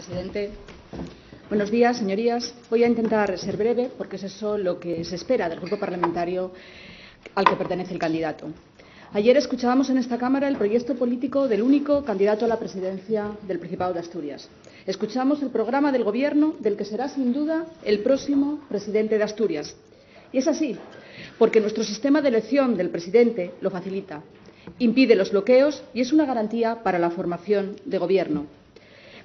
presidente. Buenos días, señorías. Voy a intentar ser breve porque es eso lo que se espera del grupo parlamentario al que pertenece el candidato. Ayer escuchábamos en esta Cámara el proyecto político del único candidato a la presidencia del Principado de Asturias. Escuchamos el programa del Gobierno del que será, sin duda, el próximo presidente de Asturias. Y es así, porque nuestro sistema de elección del presidente lo facilita, impide los bloqueos y es una garantía para la formación de Gobierno.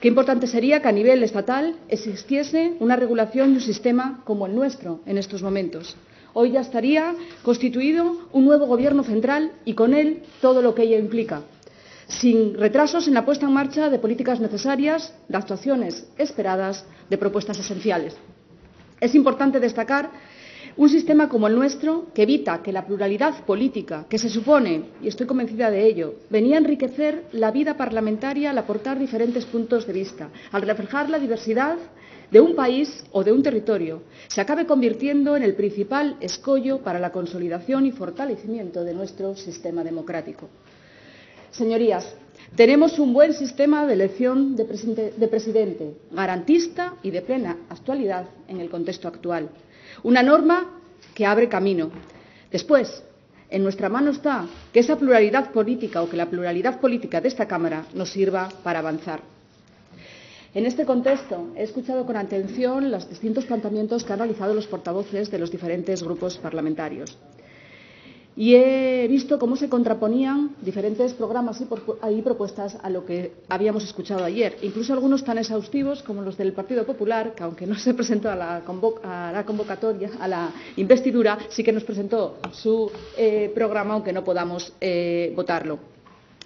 Qué importante sería que a nivel estatal existiese una regulación y un sistema como el nuestro en estos momentos. Hoy ya estaría constituido un nuevo Gobierno central y con él todo lo que ello implica, sin retrasos en la puesta en marcha de políticas necesarias, de actuaciones esperadas, de propuestas esenciales. Es importante destacar un sistema como el nuestro que evita que la pluralidad política, que se supone, y estoy convencida de ello, venía a enriquecer la vida parlamentaria al aportar diferentes puntos de vista, al reflejar la diversidad de un país o de un territorio, se acabe convirtiendo en el principal escollo para la consolidación y fortalecimiento de nuestro sistema democrático. Señorías, tenemos un buen sistema de elección de presidente, garantista y de plena actualidad en el contexto actual. Una norma que abre camino. Después, en nuestra mano está que esa pluralidad política o que la pluralidad política de esta Cámara nos sirva para avanzar. En este contexto, he escuchado con atención los distintos planteamientos que han realizado los portavoces de los diferentes grupos parlamentarios. Y he visto cómo se contraponían diferentes programas y propuestas a lo que habíamos escuchado ayer, incluso algunos tan exhaustivos como los del Partido Popular, que aunque no se presentó a la convocatoria, a la investidura, sí que nos presentó su programa, aunque no podamos votarlo.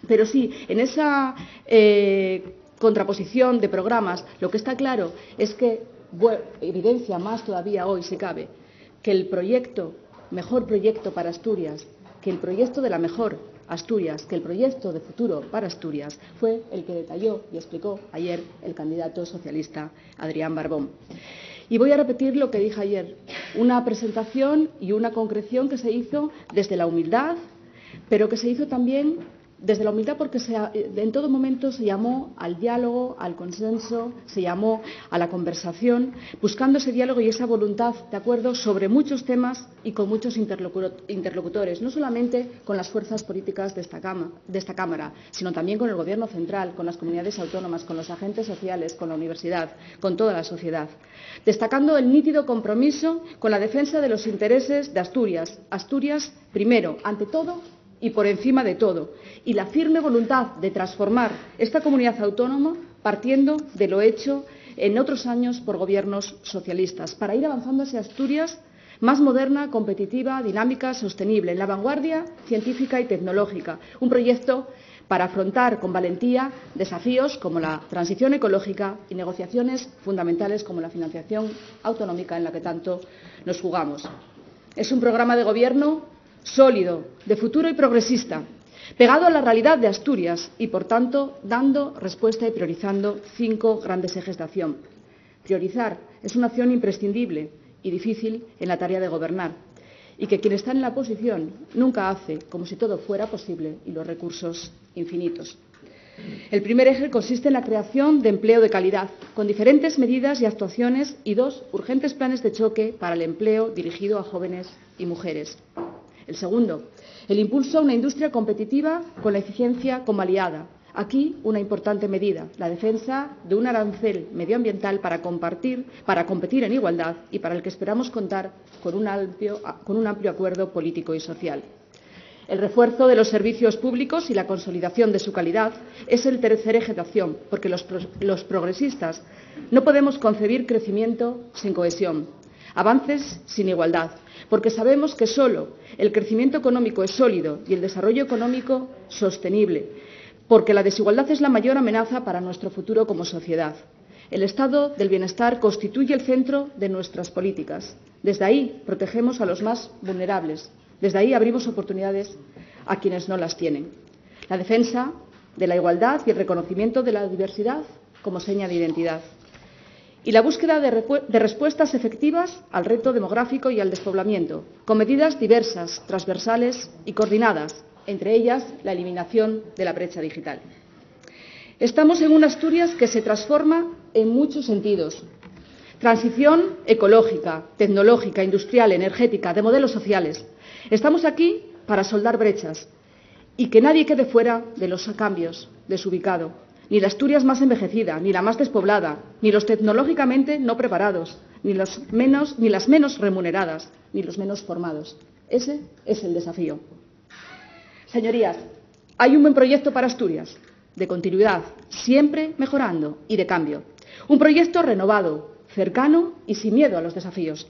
Pero sí, en esa contraposición de programas, lo que está claro es que evidencia más todavía hoy, si cabe, que el mejor proyecto para Asturias, que el proyecto de la mejor Asturias, que el proyecto de futuro para Asturias fue el que detalló y explicó ayer el candidato socialista Adrián Barbón. Y voy a repetir lo que dije ayer, una presentación y una concreción que se hizo desde la humildad, pero que se hizo también desde la humildad porque en todo momento se llamó al diálogo, al consenso, se llamó a la conversación, buscando ese diálogo y esa voluntad de acuerdo sobre muchos temas y con muchos interlocutores, no solamente con las fuerzas políticas de esta Cámara, sino también con el Gobierno central, con las comunidades autónomas, con los agentes sociales, con la universidad, con toda la sociedad, destacando el nítido compromiso con la defensa de los intereses de Asturias. Asturias, primero, ante todo y por encima de todo, y la firme voluntad de transformar esta comunidad autónoma partiendo de lo hecho en otros años por gobiernos socialistas, para ir avanzando hacia Asturias más moderna, competitiva, dinámica, sostenible, en la vanguardia científica y tecnológica. Un proyecto para afrontar con valentía desafíos como la transición ecológica y negociaciones fundamentales como la financiación autonómica en la que tanto nos jugamos. Es un programa de gobierno sólido, de futuro y progresista, pegado a la realidad de Asturias y, por tanto, dando respuesta y priorizando 5 grandes ejes de acción. Priorizar es una acción imprescindible y difícil en la tarea de gobernar y que quien está en la oposición nunca hace como si todo fuera posible y los recursos infinitos. El primer eje consiste en la creación de empleo de calidad, con diferentes medidas y actuaciones y 2 urgentes planes de choque para el empleo dirigido a jóvenes y mujeres. El segundo, el impulso a una industria competitiva con la eficiencia como aliada. Aquí una importante medida, la defensa de un arancel medioambiental para competir en igualdad y para el que esperamos contar con un amplio acuerdo político y social. El refuerzo de los servicios públicos y la consolidación de su calidad es el tercer eje de acción, porque los progresistas no podemos concebir crecimiento sin cohesión, avances sin igualdad, porque sabemos que solo el crecimiento económico es sólido y el desarrollo económico sostenible, porque la desigualdad es la mayor amenaza para nuestro futuro como sociedad. El estado del bienestar constituye el centro de nuestras políticas. Desde ahí protegemos a los más vulnerables. Desde ahí abrimos oportunidades a quienes no las tienen. La defensa de la igualdad y el reconocimiento de la diversidad como seña de identidad. Y la búsqueda de respuestas efectivas al reto demográfico y al despoblamiento, con medidas diversas, transversales y coordinadas, entre ellas la eliminación de la brecha digital. Estamos en una Asturias que se transforma en muchos sentidos. Transición ecológica, tecnológica, industrial, energética, de modelos sociales. Estamos aquí para soldar brechas y que nadie quede fuera de los cambios desubicado. Ni la Asturias más envejecida, ni la más despoblada, ni los tecnológicamente no preparados, ni las menos remuneradas, ni los menos formados. Ese es el desafío. Señorías, hay un buen proyecto para Asturias, de continuidad, siempre mejorando y de cambio. Un proyecto renovado, cercano y sin miedo a los desafíos.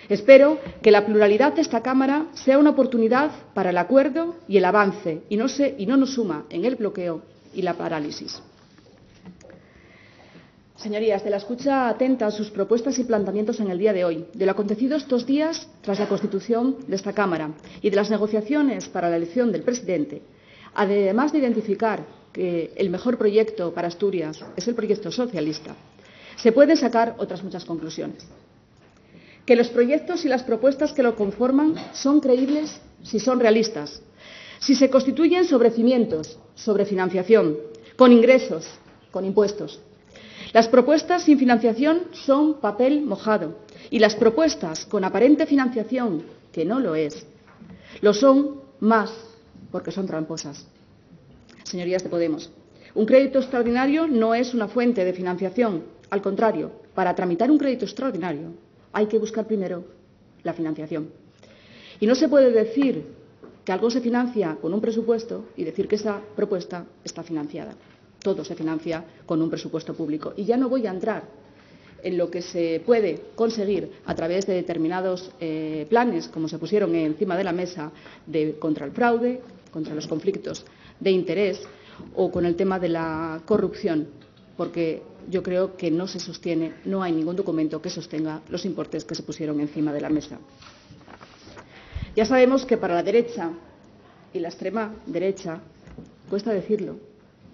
Espero que la pluralidad de esta Cámara sea una oportunidad para el acuerdo y el avance y no nos suma en el bloqueo y la parálisis. Señorías, de la escucha atenta a sus propuestas y planteamientos en el día de hoy, de lo acontecido estos días tras la constitución de esta Cámara y de las negociaciones para la elección del presidente, además de identificar que el mejor proyecto para Asturias es el proyecto socialista, se pueden sacar otras muchas conclusiones. Que los proyectos y las propuestas que lo conforman son creíbles si son realistas, si se constituyen sobre cimientos, sobre financiación, con ingresos, con impuestos. Las propuestas sin financiación son papel mojado y las propuestas con aparente financiación, que no lo es, lo son más porque son tramposas. Señorías de Podemos, un crédito extraordinario no es una fuente de financiación. Al contrario, para tramitar un crédito extraordinario hay que buscar primero la financiación. Y no se puede decir que algo se financia con un presupuesto y decir que esa propuesta está financiada. Todo se financia con un presupuesto público. Y ya no voy a entrar en lo que se puede conseguir a través de determinados planes, como se pusieron encima de la mesa, contra el fraude, contra los conflictos de interés o con el tema de la corrupción, porque yo creo que no se sostiene, no hay ningún documento que sostenga los importes que se pusieron encima de la mesa. Ya sabemos que para la derecha y la extrema derecha, cuesta decirlo,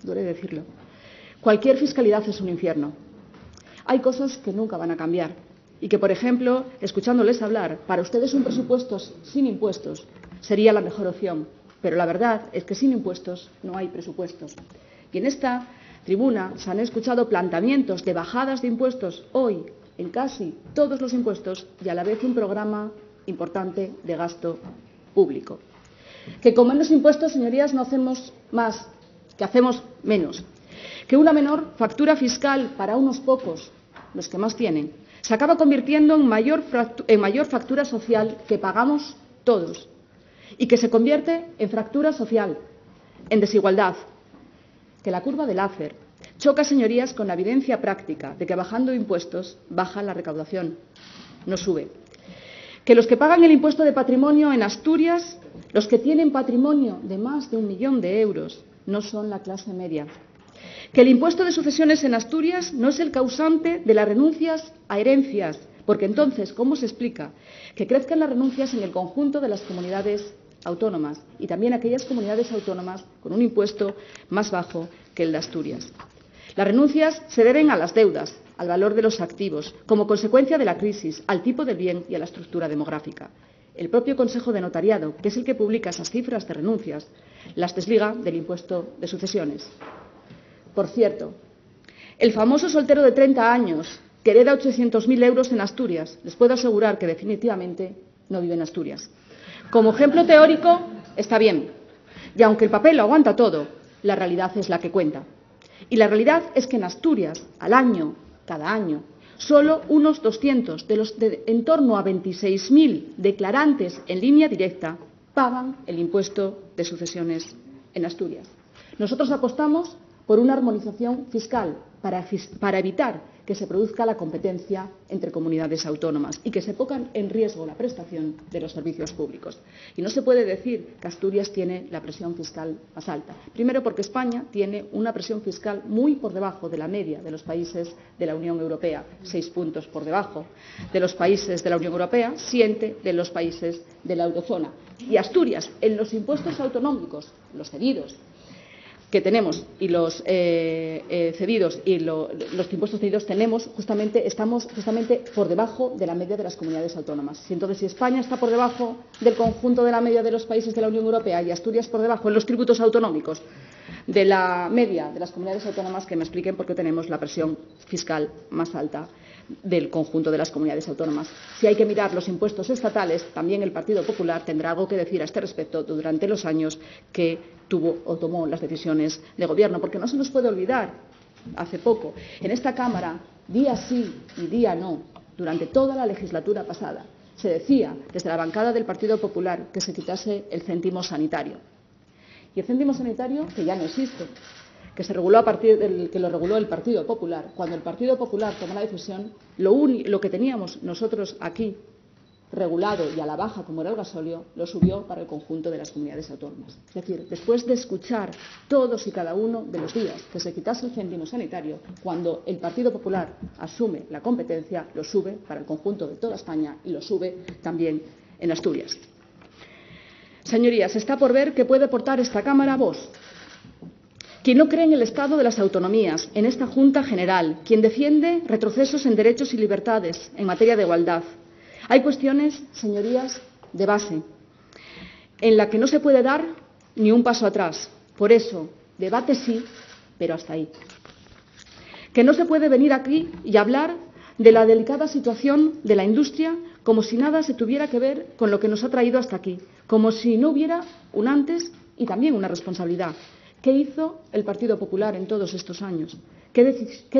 duele decirlo, cualquier fiscalidad es un infierno. Hay cosas que nunca van a cambiar y que, por ejemplo, escuchándoles hablar, para ustedes un presupuesto sin impuestos sería la mejor opción, pero la verdad es que sin impuestos no hay presupuestos. Y en esta tribuna se han escuchado planteamientos de bajadas de impuestos hoy en casi todos los impuestos y a la vez un programa importante de gasto público. Que con menos impuestos, señorías, no hacemos más, que hacemos menos. Que una menor factura fiscal para unos pocos, los que más tienen, se acaba convirtiendo en mayor factura social que pagamos todos y que se convierte en fractura social, en desigualdad. Que la curva de Laffer choca, señorías, con la evidencia práctica de que bajando impuestos baja la recaudación, no sube. Que los que pagan el impuesto de patrimonio en Asturias, los que tienen patrimonio de más de 1 millón de euros, no son la clase media. Que el impuesto de sucesiones en Asturias no es el causante de las renuncias a herencias, porque entonces, ¿cómo se explica que crezcan las renuncias en el conjunto de las comunidades autónomas y también aquellas comunidades autónomas con un impuesto más bajo que el de Asturias? Las renuncias se deben a las deudas, al valor de los activos, como consecuencia de la crisis, al tipo de bien y a la estructura demográfica. El propio Consejo de Notariado, que es el que publica esas cifras de renuncias, las desliga del impuesto de sucesiones. Por cierto, el famoso soltero de 30 años que hereda 800.000 euros en Asturias, les puedo asegurar que definitivamente no vive en Asturias. Como ejemplo teórico está bien, y aunque el papel lo aguanta todo, la realidad es la que cuenta. Y la realidad es que en Asturias, al año, cada año, solo unos 200 de los en torno a 26.000 declarantes en línea directa pagan el impuesto de sucesiones en Asturias. Nosotros apostamos por una armonización fiscal para evitar que se produzca la competencia entre comunidades autónomas y que se ponga en riesgo la prestación de los servicios públicos. Y no se puede decir que Asturias tiene la presión fiscal más alta. Primero, porque España tiene una presión fiscal muy por debajo de la media de los países de la Unión Europea, 6 puntos por debajo de los países de la Unión Europea, 7 de los países de la eurozona. Y Asturias, en los impuestos autonómicos, los cedidos que tenemos y los cedidos y los impuestos cedidos estamos justamente por debajo de la media de las comunidades autónomas. Entonces, si España está por debajo del conjunto de la media de los países de la Unión Europea y Asturias por debajo en los tributos autonómicos, de la media de las comunidades autónomas que me expliquen por qué tenemos la presión fiscal más alta del conjunto de las comunidades autónomas. Si hay que mirar los impuestos estatales, también el Partido Popular tendrá algo que decir a este respecto durante los años que tuvo o tomó las decisiones de gobierno, porque no se nos puede olvidar, hace poco, en esta Cámara, día sí y día no, durante toda la legislatura pasada, se decía desde la bancada del Partido Popular que se quitase el céntimo sanitario. Y el céntimo sanitario, que ya no existe, que se reguló a partir del que lo reguló el Partido Popular. Cuando el Partido Popular tomó la decisión, lo que teníamos nosotros aquí regulado y a la baja, como era el gasóleo, lo subió para el conjunto de las comunidades autónomas. Es decir, después de escuchar todos y cada uno de los días que se quitase el céntimo sanitario, cuando el Partido Popular asume la competencia, lo sube para el conjunto de toda España y lo sube también en Asturias. Señorías, está por ver qué puede aportar esta Cámara a Vox. Quien no cree en el Estado de las autonomías, en esta Junta General, quien defiende retrocesos en derechos y libertades en materia de igualdad. Hay cuestiones, señorías, de base, en la que no se puede dar ni un paso atrás. Por eso, debate sí, pero hasta ahí. Que no se puede venir aquí y hablar de la delicada situación de la industria como si nada se tuviera que ver con lo que nos ha traído hasta aquí, como si no hubiera un antes y también una responsabilidad. ¿Qué hizo el Partido Popular en todos estos años? ¿Qué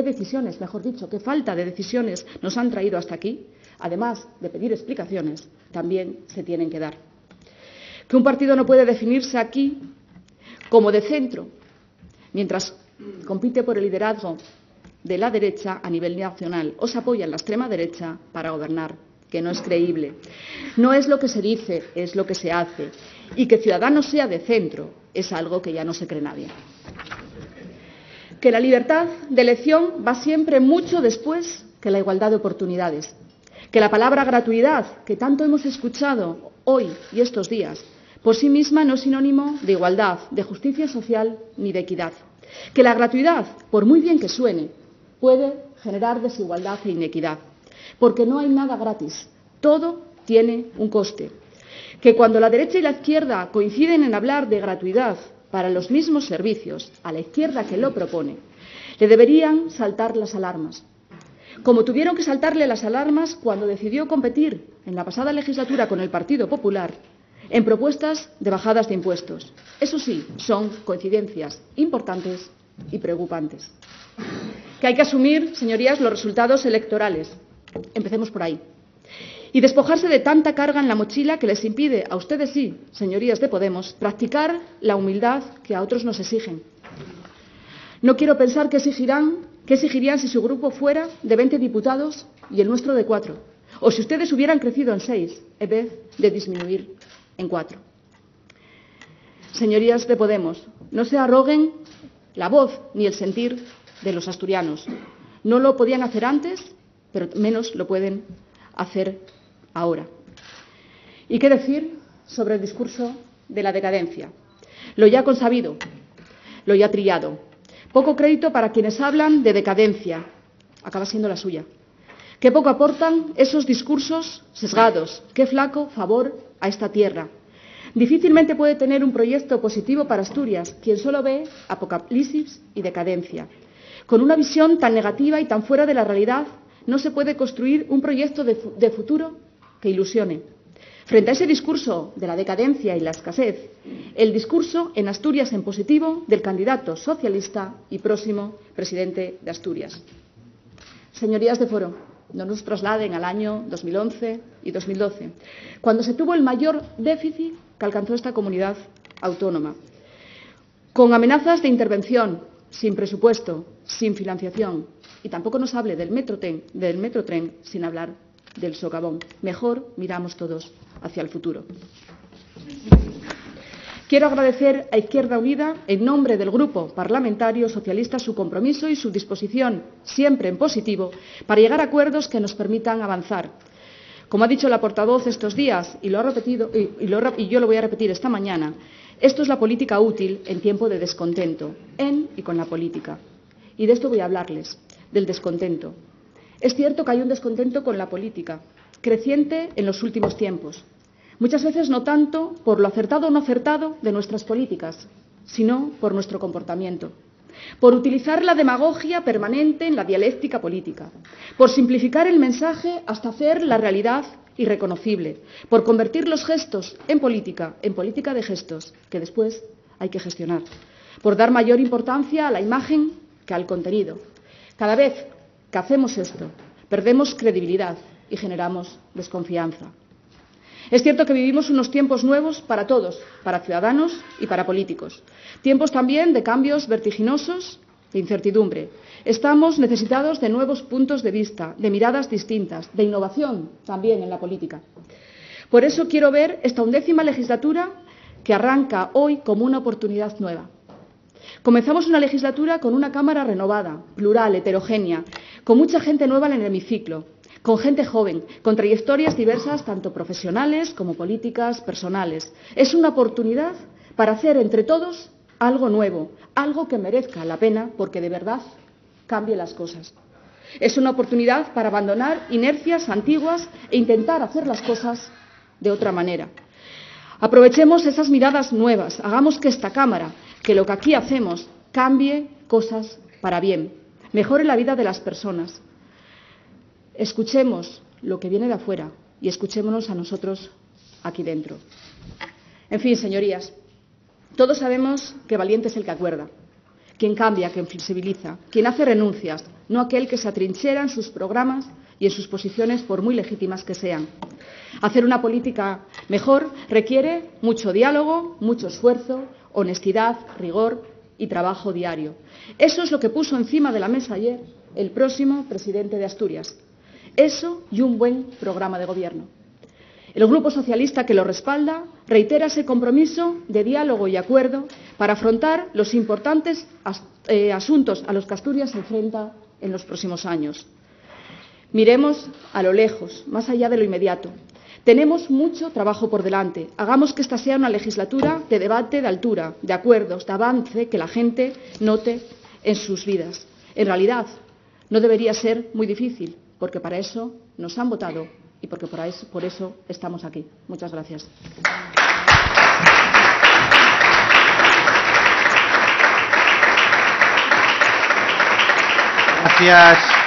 decisiones, mejor dicho, qué falta de decisiones nos han traído hasta aquí? Además de pedir explicaciones, también se tienen que dar. Que un partido no puede definirse aquí como de centro, mientras compite por el liderazgo de la derecha a nivel nacional o se apoya en la extrema derecha para gobernar, que no es creíble. No es lo que se dice, es lo que se hace. Y que Ciudadanos sea de centro es algo que ya no se cree nadie. Que la libertad de elección va siempre mucho después que la igualdad de oportunidades. Que la palabra gratuidad, que tanto hemos escuchado hoy y estos días, por sí misma no es sinónimo de igualdad, de justicia social ni de equidad. Que la gratuidad, por muy bien que suene, puede generar desigualdad e inequidad. Porque no hay nada gratis, todo tiene un coste. Que cuando la derecha y la izquierda coinciden en hablar de gratuidad para los mismos servicios, a la izquierda que lo propone, le deberían saltar las alarmas. Como tuvieron que saltarle las alarmas cuando decidió competir en la pasada legislatura con el Partido Popular en propuestas de bajadas de impuestos. Eso sí, son coincidencias importantes y preocupantes. Que hay que asumir, señorías, los resultados electorales. Empecemos por ahí. Y despojarse de tanta carga en la mochila que les impide a ustedes sí, señorías de Podemos, practicar la humildad que a otros nos exigen. No quiero pensar qué exigirían si su grupo fuera de 20 diputados y el nuestro de 4, o si ustedes hubieran crecido en 6 en vez de disminuir en 4. Señorías de Podemos, no se arroguen la voz ni el sentir de los asturianos. No lo podían hacer antes, pero menos lo pueden hacer ahora. ¿Y qué decir sobre el discurso de la decadencia? Lo ya consabido, lo ya trillado. Poco crédito para quienes hablan de decadencia. Acaba siendo la suya. Qué poco aportan esos discursos sesgados. Qué flaco favor a esta tierra. Difícilmente puede tener un proyecto positivo para Asturias quien solo ve apocalipsis y decadencia. Con una visión tan negativa y tan fuera de la realidad, no se puede construir un proyecto de futuro que ilusione. Frente a ese discurso de la decadencia y la escasez, el discurso en Asturias en positivo del candidato socialista y próximo presidente de Asturias. Señorías de Foro, no nos trasladen al año 2011 y 2012, cuando se tuvo el mayor déficit que alcanzó esta comunidad autónoma, con amenazas de intervención, sin presupuesto, sin financiación. Y tampoco nos hable del metrotren sin hablar del socavón. Mejor miramos todos hacia el futuro. Quiero agradecer a Izquierda Unida, en nombre del Grupo Parlamentario Socialista, su compromiso y su disposición, siempre en positivo, para llegar a acuerdos que nos permitan avanzar. Como ha dicho la portavoz estos días, y lo ha repetido, y yo lo voy a repetir esta mañana, esto es la política útil en tiempo de descontento, en y con la política. Y de esto voy a hablarles, del descontento. Es cierto que hay un descontento con la política, creciente en los últimos tiempos. Muchas veces no tanto por lo acertado o no acertado de nuestras políticas, sino por nuestro comportamiento, por utilizar la demagogia permanente en la dialéctica política, por simplificar el mensaje hasta hacer la realidad irreconocible, por convertir los gestos en política de gestos que después hay que gestionar, por dar mayor importancia a la imagen que al contenido. Cada vez que hacemos esto, perdemos credibilidad y generamos desconfianza. Es cierto que vivimos unos tiempos nuevos para todos, para ciudadanos y para políticos. Tiempos también de cambios vertiginosos, de incertidumbre. Estamos necesitados de nuevos puntos de vista, de miradas distintas, de innovación también en la política. Por eso quiero ver esta 11ª legislatura que arranca hoy como una oportunidad nueva. Comenzamos una legislatura con una Cámara renovada, plural, heterogénea, con mucha gente nueva en el hemiciclo, con gente joven, con trayectorias diversas, tanto profesionales como políticas, personales. Es una oportunidad para hacer entre todos algo nuevo, algo que merezca la pena porque de verdad cambie las cosas. Es una oportunidad para abandonar inercias antiguas e intentar hacer las cosas de otra manera. Aprovechemos esas miradas nuevas, hagamos que esta Cámara, que lo que aquí hacemos, cambie cosas para bien, mejore la vida de las personas. Escuchemos lo que viene de afuera y escuchémonos a nosotros aquí dentro. En fin, señorías, todos sabemos que valiente es el que acuerda, quien cambia, quien flexibiliza, quien hace renuncias, no aquel que se atrinchera en sus programas y en sus posiciones, por muy legítimas que sean. Hacer una política mejor requiere mucho diálogo, mucho esfuerzo, honestidad, rigor y trabajo diario. Eso es lo que puso encima de la mesa ayer el próximo presidente de Asturias. Eso y un buen programa de gobierno. El Grupo Socialista, que lo respalda, reitera ese compromiso de diálogo y acuerdo para afrontar los importantes asuntos a los que Asturias se enfrenta en los próximos años. Miremos a lo lejos, más allá de lo inmediato. Tenemos mucho trabajo por delante. Hagamos que esta sea una legislatura de debate de altura, de acuerdos, de avance que la gente note en sus vidas. En realidad, no debería ser muy difícil, porque para eso nos han votado y porque por eso estamos aquí. Muchas gracias. Gracias.